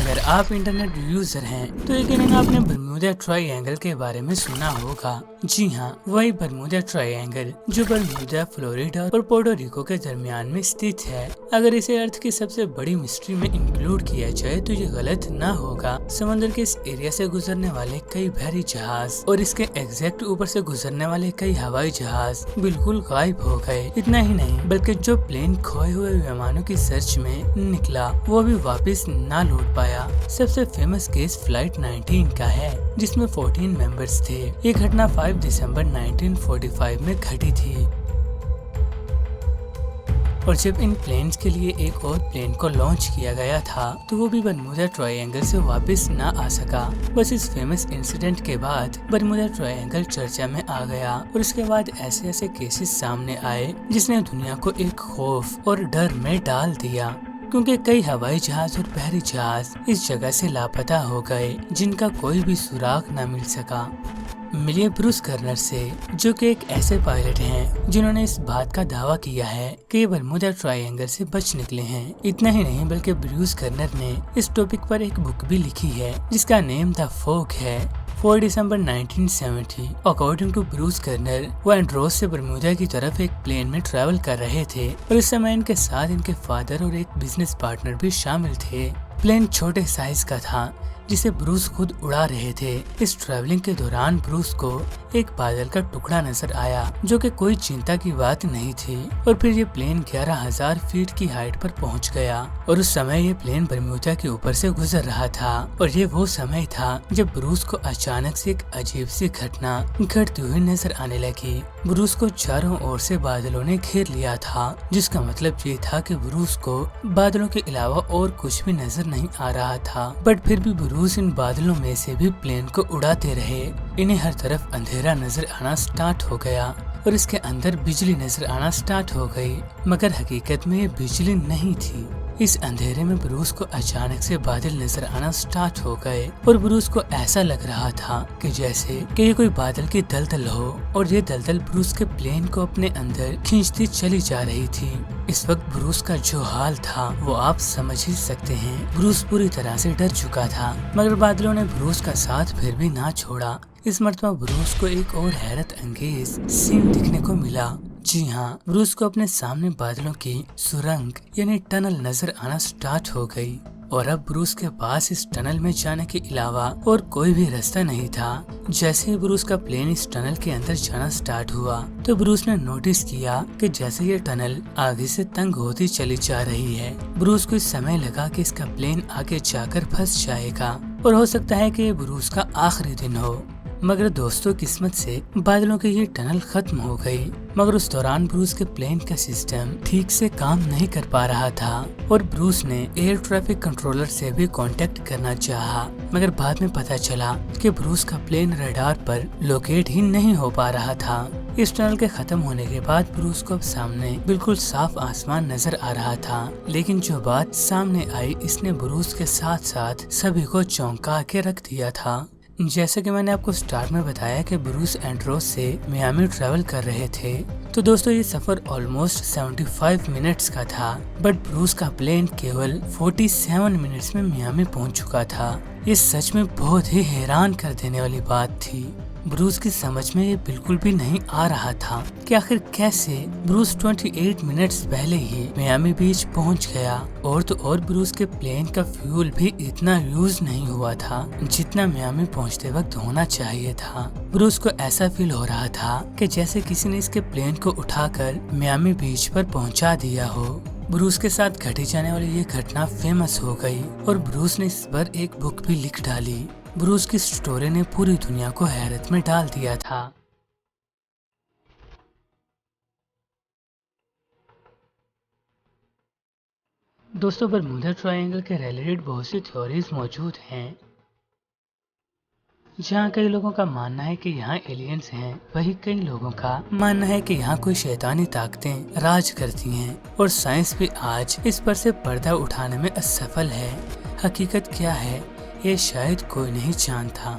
अगर आप internet user हैं तो यकीनन आपने बरमूडा ट्रायंगल के बारे में सुना होगा। जी हाँ, वही बरमूडा ट्रायंगल जो बरमूडा, फ्लोरिडा और पोर्टो रिको के दरमियान में स्थित है। अगर इसे अर्थ की सबसे बड़ी मिस्ट्री में इंक्लूड किया जाए तो ये गलत न होगा। समुद्र के इस एरिया से गुजरने वाले कई भारी जहाज और इसके एग्जैक्ट ऊपर से गुजरने वाले कई हवाई जहाज बिल्कुल गायब हो गए। इतना ही नहीं बल्कि जो प्लेन खोए हुए विमानों की सर्च में निकला वो भी वापस ना लौट पाया। सबसे फेमस केस फ्लाइट 19 का है जिसमें 14 मेंबर्स थे। ये घटना 5 दिसंबर 1945 में घटी थी और जब इन प्लेन्स के लिए एक और प्लेन को लॉन्च किया गया था तो वो भी बरमूडा ट्रायंगल से वापस ना आ सका। बस इस फेमस इंसिडेंट के बाद बरमूडा ट्रायंगल चर्चा में आ गया और उसके बाद ऐसे ऐसे केसेस सामने आए जिसने दुनिया को एक खौफ और डर में डाल दिया, क्योंकि कई हवाई जहाज और बहरी जहाज इस जगह से लापता हो गए जिनका कोई भी सुराग न मिल सका। मिलिए ब्रूस कर्नर से, जो कि एक ऐसे पायलट हैं जिन्होंने इस बात का दावा किया है कि ये बरमूडा ट्रायंगल से बच निकले हैं। इतना ही नहीं बल्कि ब्रूस कर्नर ने इस टॉपिक पर एक बुक भी लिखी है जिसका नेम द फॉग है। 4 दिसंबर 1970 अकॉर्डिंग टू ब्रूस कर्नर, वो एंड्रोस से बरमूडा की तरफ एक प्लेन में ट्रैवल कर रहे थे और इस समय इनके साथ इनके फादर और एक बिजनेस पार्टनर भी शामिल थे। प्लेन छोटे साइज का था जिसे ब्रूस खुद उड़ा रहे थे। इस ट्रैवलिंग के दौरान ब्रूस को एक बादल का टुकड़ा नजर आया जो कि कोई चिंता की बात नहीं थी और फिर ये प्लेन 11,000 फीट की हाइट पर पहुंच गया और उस समय ये प्लेन बरमूडा के ऊपर से गुजर रहा था और ये वो समय था जब ब्रूस को अचानक से एक अजीब सी घटना घटती हुई नजर आने लगी। ब्रूस को चारों ओर से बादलों ने घेर लिया था, जिसका मतलब ये था कि ब्रूस को बादलों के अलावा और कुछ भी नजर नहीं आ रहा था। बट फिर भी ब्रूस इन बादलों में से भी प्लेन को उड़ाते रहे। इन्हें हर तरफ अंधेरा नजर आना स्टार्ट हो गया और इसके अंदर बिजली नजर आना स्टार्ट हो गई, मगर हकीकत में ये बिजली नहीं थी। इस अंधेरे में ब्रूस को अचानक से बादल नजर आना स्टार्ट हो गए और ब्रूस को ऐसा लग रहा था कि जैसे कि ये कोई बादल की दलदल हो और ये दलदल ब्रूस के प्लेन को अपने अंदर खींचती चली जा रही थी। इस वक्त ब्रूस का जो हाल था वो आप समझ ही सकते हैं। ब्रूस पूरी तरह से डर चुका था, मगर बादलों ने ब्रूस का साथ फिर भी ना छोड़ा। इस मर्तबा ब्रूस को एक और हैरत अंगेज सीन दिखने को मिला। जी हाँ, ब्रूस को अपने सामने बादलों की सुरंग यानी टनल नजर आना स्टार्ट हो गई और अब ब्रूस के पास इस टनल में जाने के अलावा और कोई भी रास्ता नहीं था। जैसे ही ब्रूस का प्लेन इस टनल के अंदर जाना स्टार्ट हुआ तो ब्रूस ने नोटिस किया कि जैसे ये टनल आगे से तंग होती चली जा रही है। ब्रूस को इस समय लगा कि इसका प्लेन आगे जाकर फंस जाएगा और हो सकता है कि ये ब्रूस का आखिरी दिन हो। मगर दोस्तों, किस्मत से बादलों की ये टनल खत्म हो गई, मगर उस दौरान ब्रूस के प्लेन का सिस्टम ठीक से काम नहीं कर पा रहा था और ब्रूस ने एयर ट्रैफिक कंट्रोलर से भी कांटेक्ट करना चाहा, मगर बाद में पता चला कि ब्रूस का प्लेन रडार पर लोकेट ही नहीं हो पा रहा था। इस टनल के खत्म होने के बाद ब्रूस को अब सामने बिल्कुल साफ आसमान नजर आ रहा था, लेकिन जो बात सामने आई इसने ब्रूस के साथ साथ सभी को चौंका के रख दिया था। जैसे कि मैंने आपको स्टार्ट में बताया कि ब्रूस एंड्रोस से मियामी ट्रैवल कर रहे थे, तो दोस्तों ये सफर ऑलमोस्ट 75 मिनट्स का था, बट ब्रूस का प्लेन केवल 47 मिनट्स में मियामी पहुंच चुका था। ये सच में बहुत ही हैरान कर देने वाली बात थी। ब्रूस की समझ में ये बिल्कुल भी नहीं आ रहा था कि आखिर कैसे ब्रूस 28 मिनट्स पहले ही मियामी बीच पहुंच गया और तो और ब्रूस के प्लेन का फ्यूल भी इतना यूज नहीं हुआ था जितना मियामी पहुंचते वक्त होना चाहिए था। ब्रूस को ऐसा फील हो रहा था कि जैसे किसी ने इसके प्लेन को उठाकर मियामी बीच पर पहुंचा दिया हो। ब्रूस के साथ घटी जाने वाली ये घटना फेमस हो गई और ब्रूस ने इस पर एक बुक भी लिख डाली। ब्रूस की स्टोरी ने पूरी दुनिया को हैरत में डाल दिया था। दोस्तों, बरमूडा ट्रायंगल के रिलेटेड बहुत सी थ्योरीज मौजूद हैं, जहाँ कई लोगों का मानना है कि यहाँ एलियंस हैं, वहीं कई लोगों का मानना है कि यहाँ कोई शैतानी ताकतें राज करती हैं और साइंस भी आज इस पर से पर्दा उठाने में असफल है। हकीकत क्या है ये शायद कोई नहीं जानता।